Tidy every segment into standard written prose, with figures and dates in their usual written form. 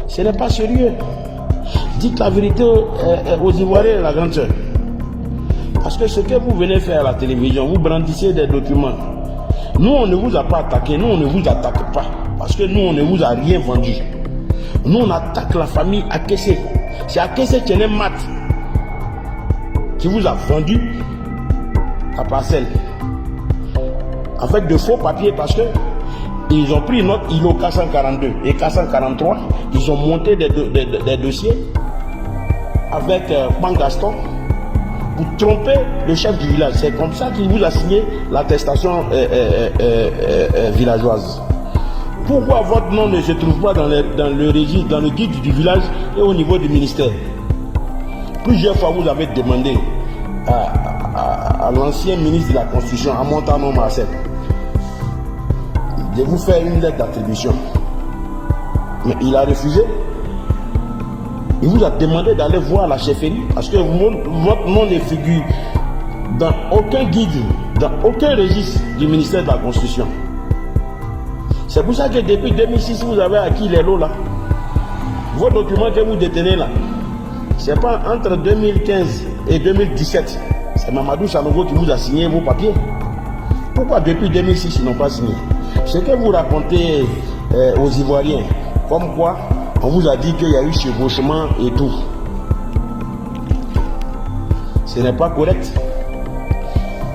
Ce n'est pas sérieux. Dites la vérité aux Ivoiriens, la grande sœur. Parce que ce que vous venez faire à la télévision, vous brandissez des documents. Nous, on ne vous a pas attaqué, nous, on ne vous attaque pas. Parce que nous, on ne vous a rien vendu. Nous, on attaque la famille Akessé. C'est Akessé Tchenemat qui vous a vendu la parcelle. Avec de faux papiers, parce que ils ont pris notre îlot K142 et K143. Ils ont monté des dossiers avec Pangaston pour tromper le chef du village. C'est comme ça qu'il vous a signé l'attestation villageoise. Pourquoi votre nom ne se trouve pas dans le registre, dans le guide du village et au niveau du ministère? Plusieurs fois vous avez demandé à l'ancien ministre de la Constitution, à Montano Marcel, de vous faire une lettre d'attribution. Mais il a refusé. Il vous a demandé d'aller voir la chefferie parce que votre nom ne figure dans aucun guide, dans aucun registre du ministère de la Constitution. C'est pour ça que depuis 2006, vous avez acquis les lots là. Vos documents que vous détenez là, c'est pas entre 2015 et 2017. C'est Mamadou Sanogo qui vous a signé vos papiers. Pourquoi depuis 2006 ils n'ont pas signé? Ce que vous racontez aux Ivoiriens, comme quoi on vous a dit qu'il y a eu chevauchement et tout. Ce n'est pas correct.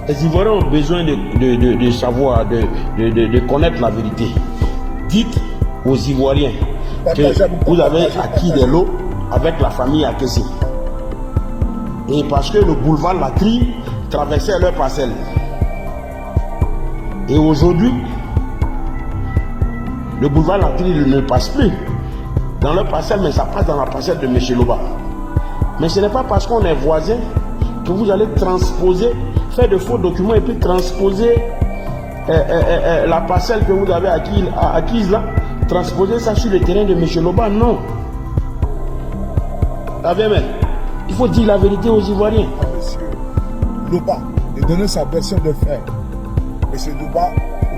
Les Ivoiriens ont besoin de savoir, de connaître la vérité. Dites aux Ivoiriens que vous avez acquis des lots avec la famille Akessé. Et parce que le boulevard Latry traversait leur parcelle. Et aujourd'hui, le boulevard Latry ne passe plus dans leur parcelle, mais ça passe dans la parcelle de M. Loba. Mais ce n'est pas parce qu'on est voisin que vous allez transposer, faire de faux documents et puis transposer la parcelle que vous avez acquise là, transposer ça sur le terrain de M. Loba. Non. Il faut dire la vérité aux Ivoiriens. Monsieur Loba de donner sa version de fait. M. Loba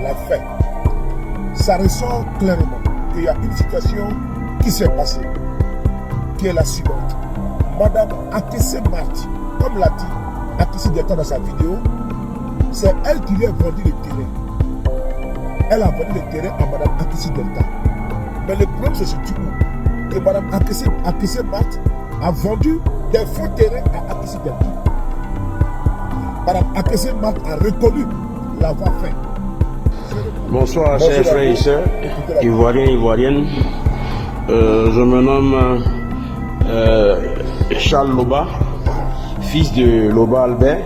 l'a fait. Ça ressort clairement qu'il y a une situation qui s'est passée, qui est la suivante. Madame Akessé Marti, comme l'a dit Akessé Delta dans sa vidéo, c'est elle qui lui a vendu le terrain. Elle a vendu le terrain à Madame Akessé Delta. Mais le problème se situe où? Que Madame Akessé Marti a vendu des faux terrains à Akessé Delta. Madame Akessé Marti a reconnu l'avoir fait. Bonsoir, chers frères et sœurs, Ivoiriens et Ivoiriennes. Je me nomme Charles Loba, fils de Loba Albert.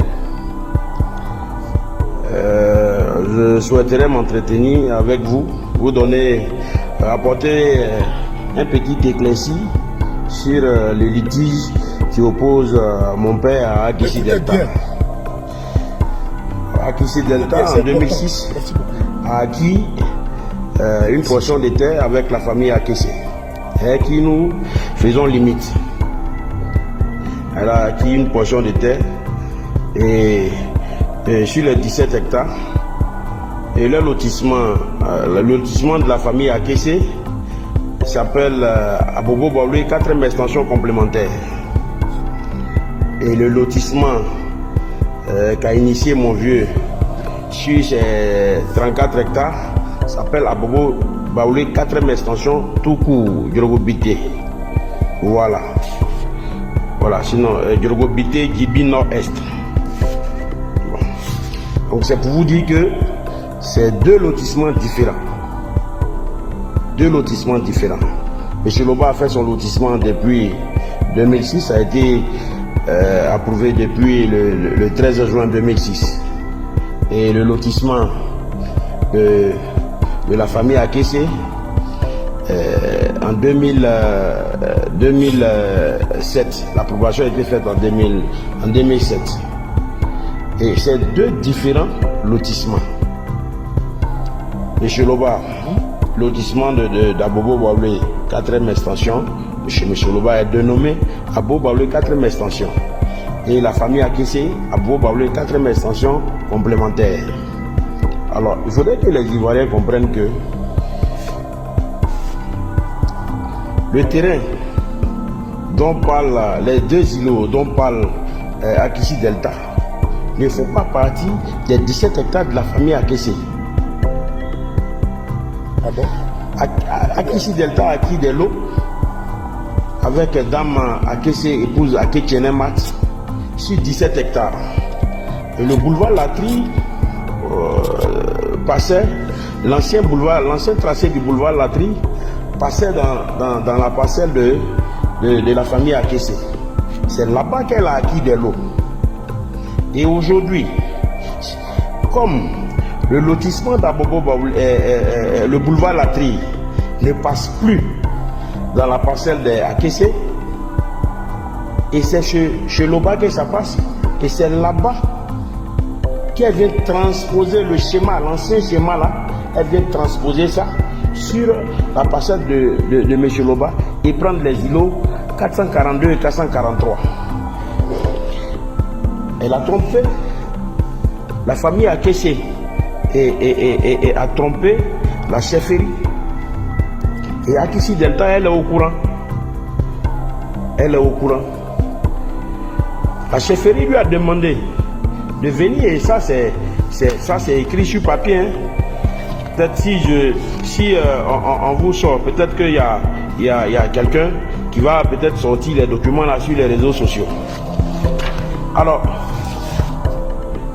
Je souhaiterais m'entretenir avec vous, vous donner, apporter un petit éclairci sur le litige qui oppose mon père à Akessé Delta. Akessé Delta, en 2006, a acquis une portion de terre avec la famille Akessé, et qui nous faisons limite. Elle a acquis une portion de terre et sur les 17 hectares. Et le lotissement de la famille Akessé s'appelle Abobo Baoulé 4e extension complémentaire. Et le lotissement qu'a initié mon vieux sur ces 34 hectares s'appelle Abobo Baoulé 4e extension tout court, Djorgo-Bité. Voilà. Voilà, sinon Djorgo-Bité, Djibi Nord-Est. Bon. Donc c'est pour vous dire que c'est deux lotissements différents. Deux lotissements différents. M. Loba a fait son lotissement depuis 2006, ça a été approuvé depuis le 13 juin 2006. Et le lotissement de la famille Akessé en 2007. L'approbation a été faite en 2007. Et c'est deux différents lotissements. M. Loba, lotissement d'Abobo Baoulé 4e extension. M. Loba est dénommé Abobo Baoulé 4e extension. Et la famille Akessé, Abobo Baoulé 4e extension complémentaire. Alors, il faudrait que les Ivoiriens comprennent que le terrain dont parle les 2 îlots dont parle Akissi Delta ne font pas partie des 17 hectares de la famille Akessé. Ah bon? Akissi Delta a acquis des lots avec dame Akessé, épouse Aketchenemat, sur 17 hectares. Et le boulevard Latry passait, l'ancien tracé du boulevard Latry passait dans la parcelle de la famille Akessé. C'est là-bas qu'elle a acquis des lots. Et aujourd'hui, comme le lotissement d'Abobo, le boulevard Latry ne passe plus dans la parcelle d'Akessé, et c'est chez Loba que ça passe, et c'est là-bas qu'elle vient transposer le schéma, l'ancien schéma là, elle vient transposer ça sur la parcelle de M. Loba et prendre les îlots 442 et 443. Elle a trompé la famille Akessé et a trompé la chefferie. Et Akissi Delta, elle est au courant. Elle est au courant. La chefferie lui a demandé de venir, et ça c'est écrit sur papier. Hein. Peut-être si on vous sort, peut-être qu'il y a quelqu'un qui va peut-être sortir les documents là sur les réseaux sociaux. Alors,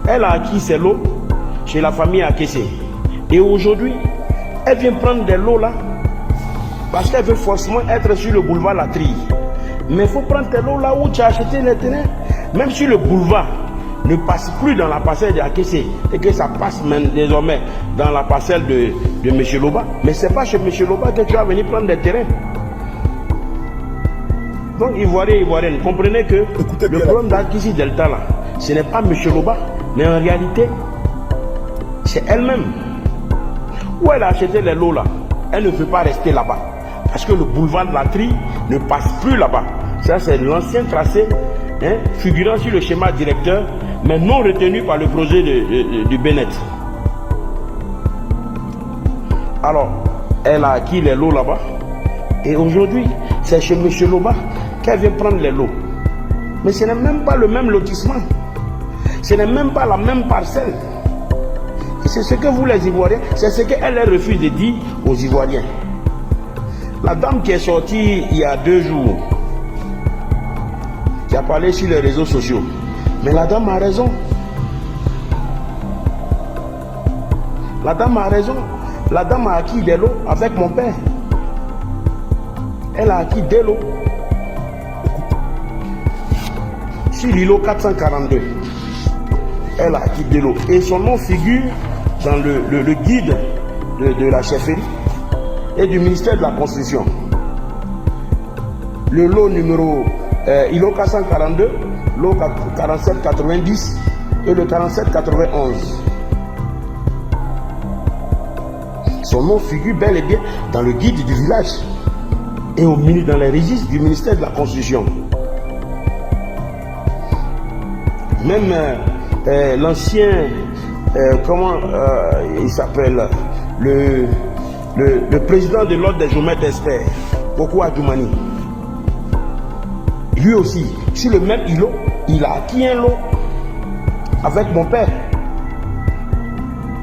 elle a acquis ses lots chez la famille Akessé. Et aujourd'hui, elle vient prendre des lots là parce qu'elle veut forcément être sur le boulevard Latry. Mais il faut prendre tes lots là où tu as acheté les terrains. Même si le boulevard ne passe plus dans la parcelle de Akessé et que ça passe même désormais dans la parcelle de M. Loba, mais ce n'est pas chez M. Loba que tu vas venir prendre des terrains. Donc, Ivoirienne, comprenez que le problème d'Akissi Delta là, ce n'est pas M. Loba, mais en réalité, c'est elle-même. Où elle a acheté les lots là, elle ne veut pas rester là-bas. Parce que le boulevard de Latry ne passe plus là-bas. Ça, c'est l'ancien tracé, hein, figurant sur le schéma directeur, mais non retenu par le projet du Bennett. Alors, elle a acquis les lots là-bas. Et aujourd'hui, c'est chez M. Loba qu'elle vient prendre les lots. Mais ce n'est même pas le même lotissement. Ce n'est même pas la même parcelle. Et c'est ce que vous les Ivoiriens, c'est ce qu'elle refuse de dire aux Ivoiriens. La dame qui est sortie il y a 2 jours, qui a parlé sur les réseaux sociaux, mais la dame a raison. La dame a raison. La dame a acquis des lots avec mon père. Elle a acquis des lots sur l'îlot 442. Elle a acquis des lots. Et son nom figure dans le guide de la chefferie et du ministère de la Constitution. Le lot numéro îlot 442, lot 4790 et le 4791. Son nom figure bel et bien dans le guide du village et dans les registres du ministère de la Constitution. Même l'ancien, il s'appelle, le président de l'ordre des géomètres experts, Koko Adjoumani, lui aussi, sur le même îlot, il a acquis un lot avec mon père.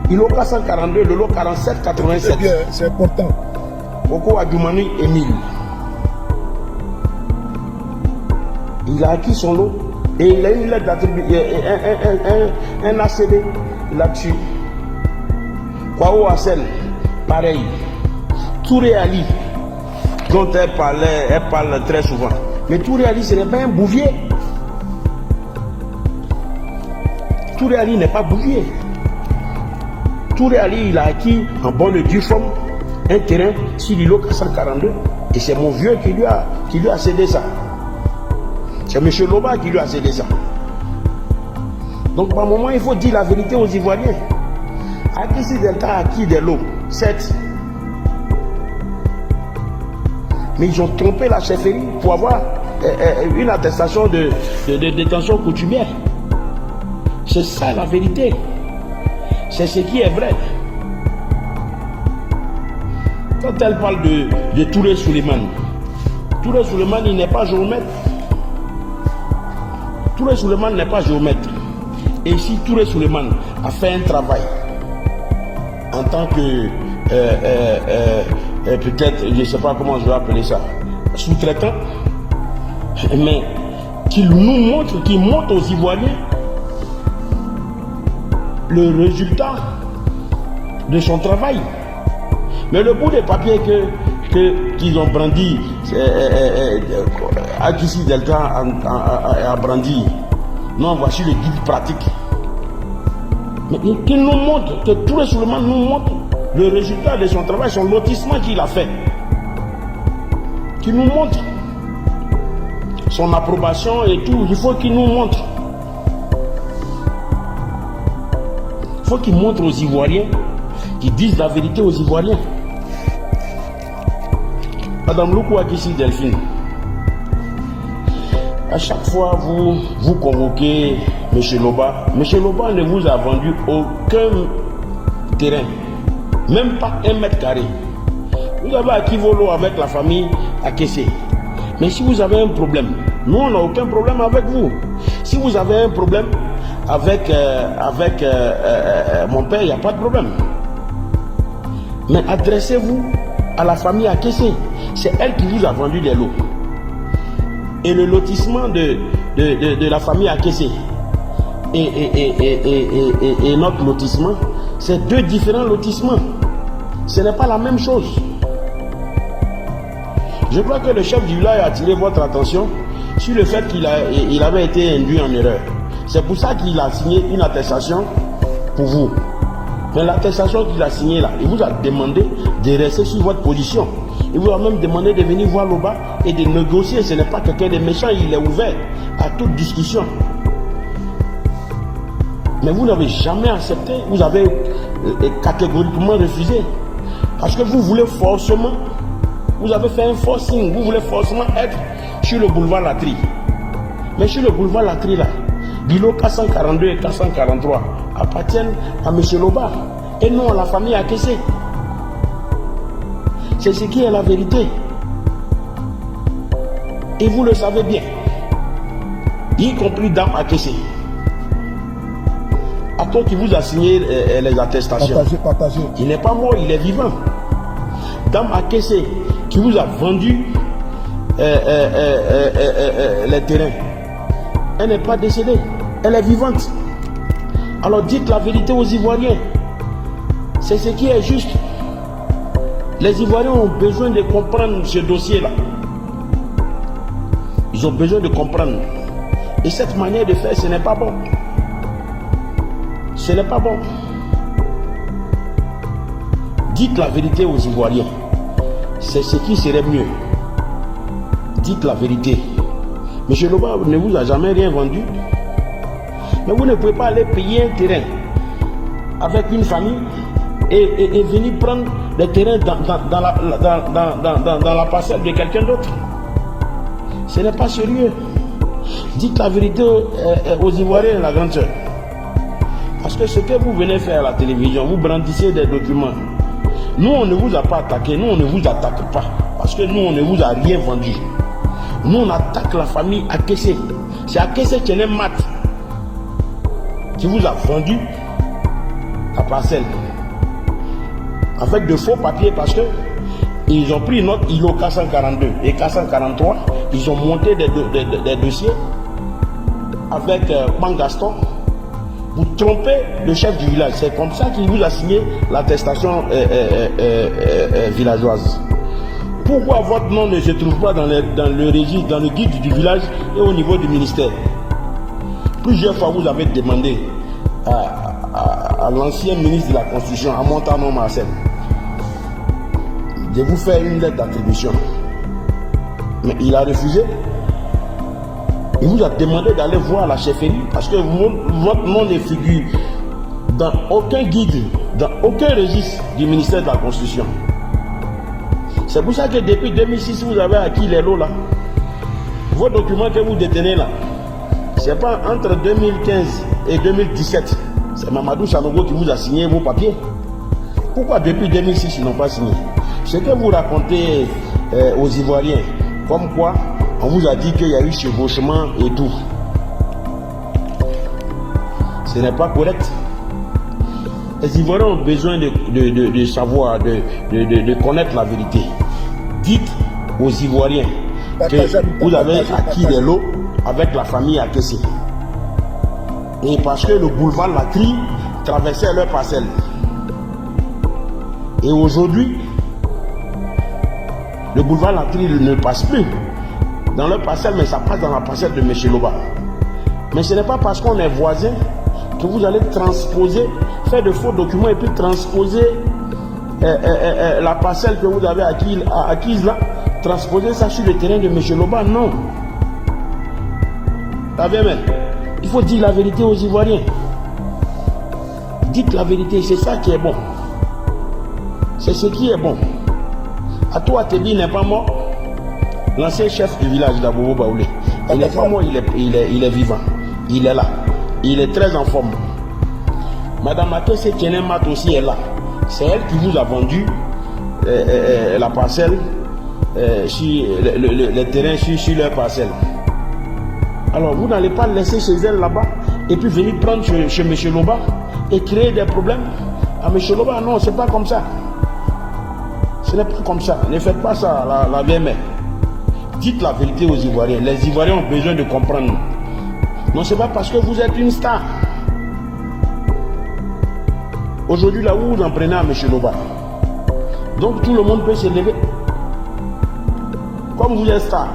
Îlot 442, le lot 4787. C'est bien, c'est important. Koko Adjoumani Émile. Il a acquis son lot et il a une lettre d'attribution, un ACD là-dessus. Kwao Hassen, pareil. Touré Ali, dont elle parle très souvent. Mais Touré Ali, ce n'est pas un bouvier. Touré Ali n'est pas bouvier. Touré Ali, il a acquis en bonne et due forme un terrain sur l'îlot 442. Et c'est mon vieux qui lui a cédé ça. C'est M. Loba qui lui a cédé ça. Donc par moment, il faut dire la vérité aux Ivoiriens. Akissi Delta a acquis des lots, certes. Mais ils ont trompé la chefferie pour avoir une attestation de détention coutumière. C'est ça la vérité. C'est ce qui est vrai. Quand elle parle de Touré Souleymane, Touré Souleymane, il n'est pas géomètre. Touré Souleymane n'est pas géomètre. Et si Touré Souleymane a fait un travail en tant que peut-être, je ne sais pas comment je vais appeler ça, sous-traitant, mais qu'il nous montre, qu'il montre aux Ivoiriens le résultat de son travail. Mais le bout des papiers qu'ils ont brandi, Akissi Delta a brandi, non, voici le guide pratique. Mais qu'il nous montre, que Touré Souleymane nous montre le résultat de son travail, son lotissement qu'il a fait. Qu'il nous montre son approbation et tout. Il faut qu'il nous montre. Il faut qu'il montre aux Ivoiriens, qu'ils disent la vérité aux Ivoiriens. Madame Loukou Akissi Delphine, à chaque fois vous convoquez M. Loba. M. Loba ne vous a vendu aucun terrain, même pas 1 mètre carré. Vous avez acquis vos lots avec la famille Akessé. Mais si vous avez un problème, nous on n'a aucun problème avec vous. Si vous avez un problème avec mon père, il n'y a pas de problème. Mais adressez-vous à la famille Akessé. C'est elle qui vous a vendu des lots. Et le lotissement de la famille Akessé et notre lotissement, c'est 2 différents lotissements. Ce n'est pas la même chose. Je crois que le chef du village a attiré votre attention sur le fait qu'il avait été induit en erreur. C'est pour ça qu'il a signé une attestation pour vous. Mais l'attestation qu'il a signée là, il vous a demandé de rester sur votre position. Il vous a même demandé de venir voir Loba et de négocier. Ce n'est pas quelqu'un de méchant, il est ouvert à toute discussion. Mais vous n'avez jamais accepté, vous avez catégoriquement refusé. Parce que vous voulez forcément, vous avez fait un forcing, vous voulez forcément être sur le boulevard Latry. Mais sur le boulevard Latry là, Bilo 442 et 443 appartiennent à M. Loba et non à la famille Akessé. C'est ce qui est la vérité. Et vous le savez bien. Y compris Dame Akessé. À toi qui vous a signé les attestations. Partagez. Il n'est pas mort, il est vivant. Dame Akessé qui vous a vendu les terrains. Elle n'est pas décédée. Elle est vivante. Alors dites la vérité aux Ivoiriens. C'est ce qui est juste. Les Ivoiriens ont besoin de comprendre ce dossier-là. Ils ont besoin de comprendre. Et cette manière de faire, ce n'est pas bon. Ce n'est pas bon. Dites la vérité aux Ivoiriens. C'est ce qui serait mieux. Dites la vérité. M. Loba ne vous a jamais rien vendu. Mais vous ne pouvez pas aller payer un terrain avec une famille et venir prendre des terrains dans la parcelle de quelqu'un d'autre. Ce n'est pas sérieux. Dites la vérité aux Ivoiriens, la grande sœur. Parce que ce que vous venez faire à la télévision, vous brandissez des documents. Nous, on ne vous a pas attaqué, nous, on ne vous attaque pas. Parce que nous, on ne vous a rien vendu. Nous, on attaque la famille Akessé. C'est Akessé Tchenem-Mat qui vous a vendu la parcelle. Avec de faux papiers parce que ils ont pris notre îlot 442 et 443. Ils ont monté des dossiers avec Pangaston. Vous trompez le chef du village. C'est comme ça qu'il vous a signé l'attestation villageoise. Pourquoi votre nom ne se trouve pas dans le registre, dans le guide du village et au niveau du ministère? Plusieurs fois, vous avez demandé à l'ancien ministre de la Constitution, à Montano Marcel, de vous faire une lettre d'attribution. Mais il a refusé. Il vous a demandé d'aller voir la chefferie parce que votre nom ne figure dans aucun guide, dans aucun registre du ministère de la Constitution. C'est pour ça que depuis 2006, vous avez acquis les lots là. Vos documents que vous détenez là, c'est pas entre 2015 et 2017. C'est Mamadou Sanogo qui vous a signé vos papiers. Pourquoi depuis 2006 ils n'ont pas signé? Ce que vous racontez aux Ivoiriens, Comme quoi, on vous a dit qu'il y a eu chevauchement et tout. Ce n'est pas correct. Les Ivoiriens ont besoin de savoir, de connaître la vérité. Dites aux Ivoiriens que vous avez acquis des lots avec la famille Akessé. Et parce que le boulevard Latry traversait leur parcelle. Et aujourd'hui, le boulevard Latry ne passe plus dans leur parcelle, mais ça passe dans la parcelle de M. Loba. Mais ce n'est pas parce qu'on est voisin que vous allez transposer, faire de faux documents et puis transposer la parcelle que vous avez acquise là, transposer ça sur le terrain de M. Loba. Non. Il faut dire la vérité aux Ivoiriens. Dites la vérité, c'est ça qui est bon. C'est ce qui est bon. Ato Tebi n'est pas mort. L'ancien chef du village d'Abobo Baoulé. Il n'est pas mort, il est vivant. Il est là. Il est très en forme. Madame Akessé Tchenemat aussi est là. C'est elle qui vous a vendu la parcelle, le terrain sur leur parcelle. Alors vous n'allez pas laisser chez elle là-bas et puis venir prendre chez M. Loba et créer des problèmes à M. Loba. Non, c'est pas comme ça. Ce n'est plus comme ça. Ne faites pas ça, la VMR. Dites la vérité aux Ivoiriens. Les Ivoiriens ont besoin de comprendre. Non, c'est pas parce que vous êtes une star. Aujourd'hui, là où vous en prenez à M. Loba. Donc tout le monde peut se lever. Comme vous êtes star,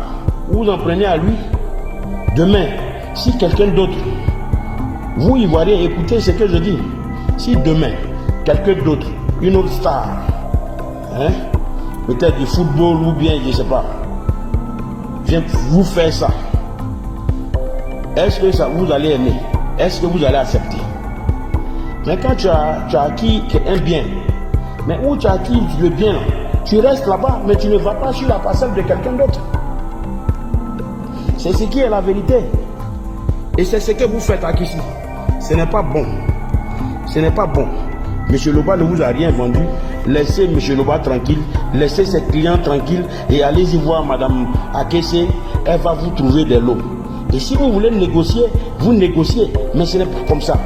vous en prenez à lui. Demain, si quelqu'un d'autre, vous Ivoiriens, écoutez ce que je dis. Si demain, quelqu'un d'autre, une autre star, peut-être du football ou bien, je ne sais pas, vient vous faire ça, est-ce que ça vous allez aimer? Est-ce que vous allez accepter? Mais quand tu as acquis un bien, mais où tu as acquis le bien, tu restes là-bas, mais tu ne vas pas sur la parcelle de quelqu'un d'autre. C'est ce qui est la vérité. Et c'est ce que vous faites ici. Ce n'est pas bon. Ce n'est pas bon. M. Loba ne vous a rien vendu. Laissez M. Loba tranquille. Laissez ses clients tranquilles. Et allez-y voir Mme Akessé. Elle va vous trouver des lots. Et si vous voulez négocier, vous négociez. Mais ce n'est pas comme ça.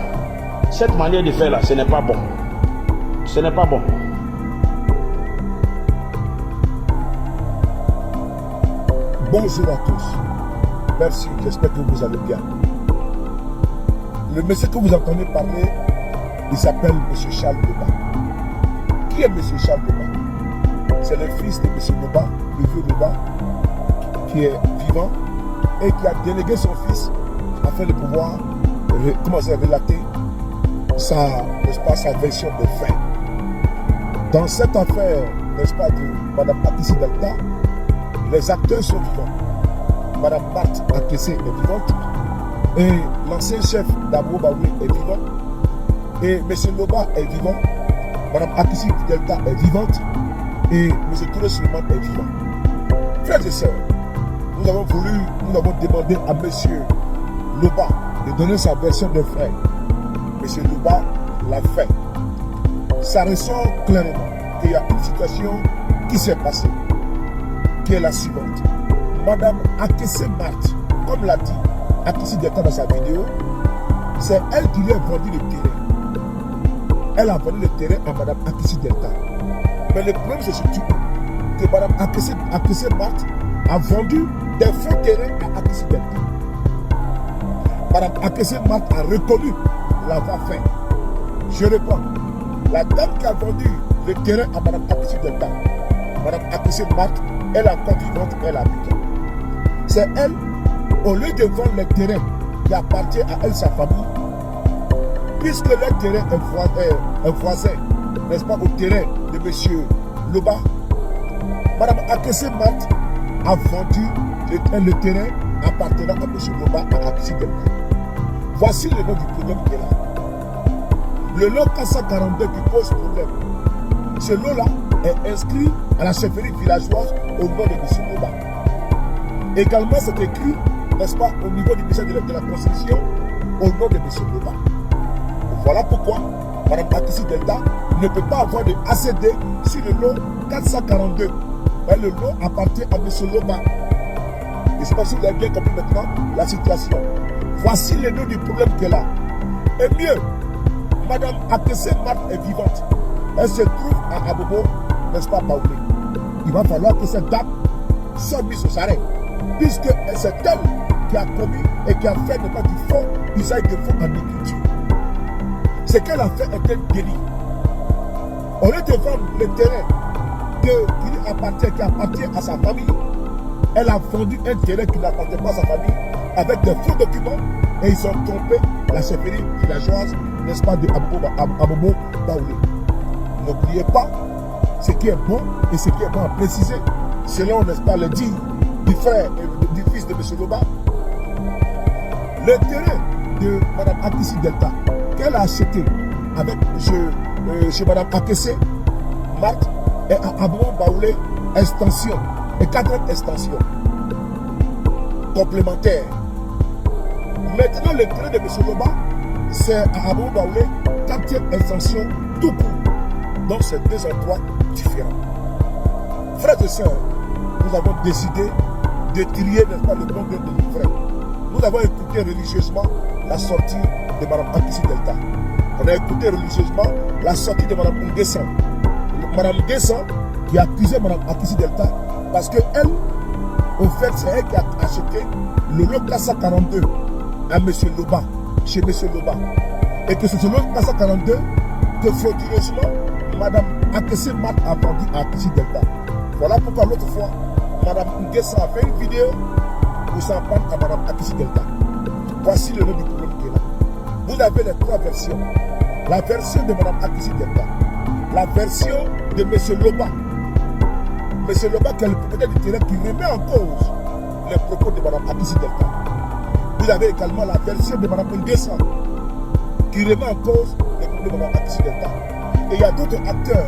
Cette manière de faire là, ce n'est pas bon. Ce n'est pas bon. Bonjour à tous. Merci, j'espère que vous allez bien. Le monsieur que vous entendez parler, il s'appelle M. Charles Loba. Qui est M. Charles Loba? C'est le fils de M. Loba, le vieux Loba, qui est vivant et qui a délégué son fils afin de pouvoir commencer à relater sa version de faits. Dans cette affaire, n'est-ce pas, de Mme Akessé Delta, les acteurs sont vivants. Mme Marthe Akessé est vivante et l'ancien chef d'Abobo Baoulé est vivant et M. Loba est vivant, Mme Akessé Delta est vivante et M. Touré Suleiman est vivant. Frères et sœurs, nous avons demandé à M. Loba de donner sa version de faits. M. Loba l'a fait. Ça ressort clairement qu'il y a une situation qui s'est passée, qui est la suivante. Madame Akessé Marthe, comme l'a dit Akessé Delta dans sa vidéo, c'est elle qui lui a vendu le terrain. Elle a vendu le terrain à Madame Akessé Delta. Mais le problème c'est surtout que Madame Akessé Marthe a vendu des faux terrains à Akessé Delta. Madame Akessé Marthe a reconnu l'avoir fait. Je reprends. La dame qui a vendu le terrain à Madame Akessé Delta, Madame Akessé Marthe, elle a encore vivante, elle habite. C'est elle, au lieu de vendre le terrain qui appartient à elle, sa famille, puisque le terrain est voisin, n'est-ce pas, au terrain de M. Loba, Madame Akessé Marthe a vendu le terrain appartenant à M. Loba à Akessé Delta. Voici le nom du problème qui est là. Le lot 442 qui pose problème. Ce lot-là est inscrit à la chefferie villageoise au nom de M. Loba. Également, c'est écrit, n'est-ce pas, au niveau du ministère de la Constitution, au nom de M. Loba. Voilà pourquoi Mme Akessé Delta ne peut pas avoir de ACD sur le lot 442. Mais le lot appartient à M. Loba. Je ne sais pas si vous avez bien compris maintenant la situation. Voici le nom du problème qu'elle a. Et mieux, Madame Akesse Marthe est vivante. Elle se trouve à Abobo, n'est-ce pas, Baoulé. Il va falloir que cette dame soit mise aux arrêts, puisque c'est elle qui a commis et qui a fait ne pas du faux usage de faux en écriture. Ce qu'elle a fait est un délit. Au lieu de vendre le terrain qui appartient à sa famille, elle a vendu un terrain qui n'appartient pas à sa famille avec de faux documents et ils ont trompé la chefferie villageoise, n'est-ce pas, de Abobo Baoulé. N'oubliez pas ce qui est bon et ce qui est bon à préciser, selon, n'est-ce pas, le dit du frère et du fils de M. Loba. Le terrain de Mme Akesse Delta qu'elle a acheté avec chez Mme Akesse Marthe et à Abobo Baoulé, extension et 4 extensions complémentaires. Maintenant, le terrain de M. Loba, c'est à Abobo Baoulé, 4e extension tout court. Donc, c'est 2 endroits différents. Frères et sœurs, nous avons décidé de trier, n'est-ce pas, le bon gré de l'ivraie. Nous avons écouté religieusement la sortie de Mme Akesse Delta. On a écouté religieusement la sortie de Mme Nguessan. Mme Nguessan qui a accusé Mme Akesse Delta parce qu'elle, au fait, c'est elle qui a acheté le lot Casa 42 à M. Loba, chez M. Loba. Et que c'est ce lot Casa 42 que frauduleusement, Mme Akesse Marthe a vendu à Akesse Delta. Voilà pourquoi l'autre fois, Mme Nguessan a fait une vidéo pour s'en prendre à Mme Akesse Delta. Voici le nom du problème qui est là. Vous avez les 3 versions. La version de Mme Akesse Delta, la version de M. Loba. M. Loba qui est le propriétaire du terrain qui remet en cause les propos de Mme Akesse Delta. Vous avez également la version de Mme Nguessan qui remet en cause les propos de Mme Akesse Delta. Et il y a d'autres acteurs,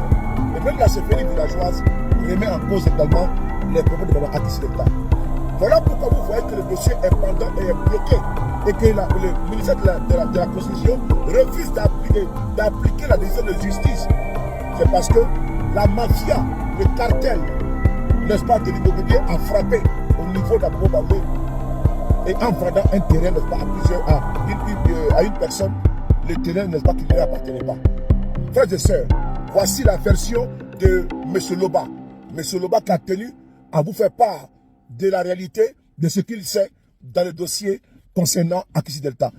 et même la chefferie villageoise remet en cause également les propos de Mme Akesse Delta. Voilà pourquoi vous voyez que le dossier est pendant et est bloqué et que le ministère de la Constitution refuse d'appliquer la décision de justice. C'est parce que la mafia, le cartel, n'est-ce pas, de l'immobilier a frappé au niveau d'Abobo Baoulé et en vendant un terrain, n'est-ce pas, à une personne, le terrain, n'est-ce pas, qui ne lui appartenait pas. Frères et sœurs, voici la version de M. Loba. M. Loba qui a tenu à vous faire part de la réalité de ce qu'il sait dans le dossier concernant Akesse Delta.